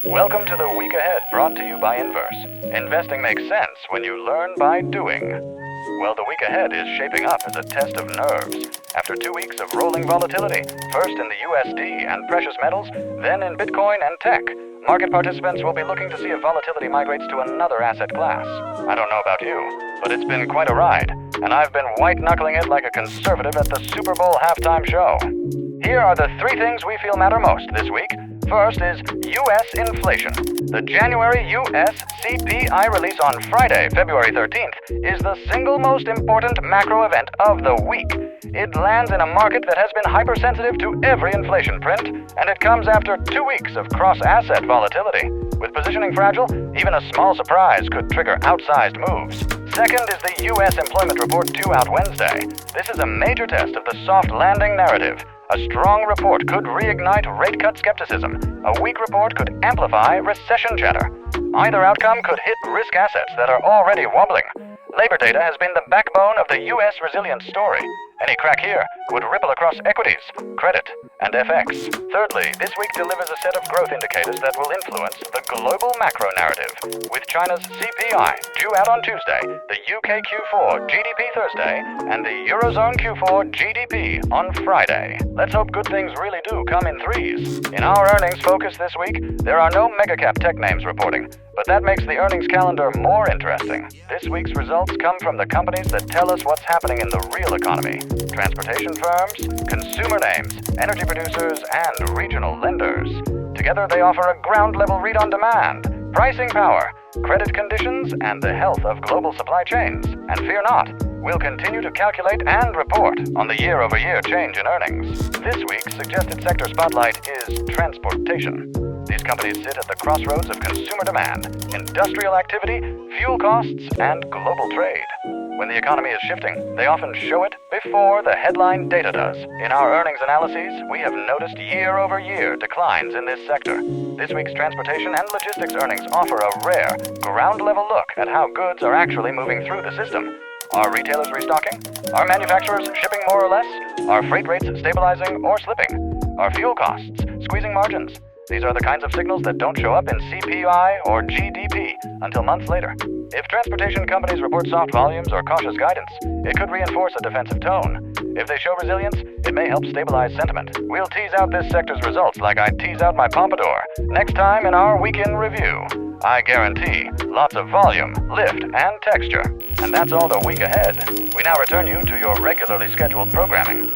Welcome to the week ahead, brought to you by Inverse. Investing makes sense when you learn by doing. Well, the week ahead is shaping up as a test of nerves. After 2 weeks of rolling volatility, first in the USD and precious metals, then in Bitcoin and tech, market participants will be looking to see if volatility migrates to another asset class. I don't know about you, but it's been quite a ride, and I've been white-knuckling it like a conservative at the Super Bowl halftime show. Here are the 3 things we feel matter most this week. First is U.S. inflation. The January U.S. CPI release on Friday, February 13th, is the single most important macro event of the week. It lands in a market that has been hypersensitive to every inflation print, and it comes after 2 weeks of cross-asset volatility. With positioning fragile, even a small surprise could trigger outsized moves. Second is the U.S. employment report due out Wednesday. This is a major test of the soft landing narrative. A strong report could reignite rate cut skepticism. A weak report could amplify recession chatter. Either outcome could hit risk assets that are already wobbling. Labor data has been the backbone of the U.S. resilience story. Any crack here would ripple across equities, credit, and FX. Thirdly, this week delivers a set of growth indicators that will influence the global macro narrative. With China's CPI due out on Tuesday, the UK Q4 GDP Thursday, and the Eurozone Q4 GDP on Friday. Let's hope good things really do come in threes. In our earnings focus this week, there are no megacap tech names reporting, but that makes the earnings calendar more interesting. This week's results come from the companies that tell us what's happening in the real economy. Transportation firms, consumer names, energy producers, and regional lenders. Together they offer a ground-level read on demand, pricing power, credit conditions, and the health of global supply chains. And fear not, we'll continue to calculate and report on the year-over-year change in earnings. This week's suggested sector spotlight is transportation. These companies sit at the crossroads of consumer demand, industrial activity, fuel costs, and global trade. When the economy is shifting, they often show it before the headline data does. In our earnings analyses, we have noticed year-over-year declines in this sector. This week's transportation and logistics earnings offer a rare, ground-level look at how goods are actually moving through the system. Are retailers restocking? Are manufacturers shipping more or less? Are freight rates stabilizing or slipping? Are fuel costs squeezing margins? These are the kinds of signals that don't show up in CPI or GDP until months later. If transportation companies report soft volumes or cautious guidance, it could reinforce a defensive tone. If they show resilience, it may help stabilize sentiment. We'll tease out this sector's results like I tease out my pompadour next time in our weekend review. I guarantee lots of volume, lift, and texture. And that's all the week ahead. We now return you to your regularly scheduled programming.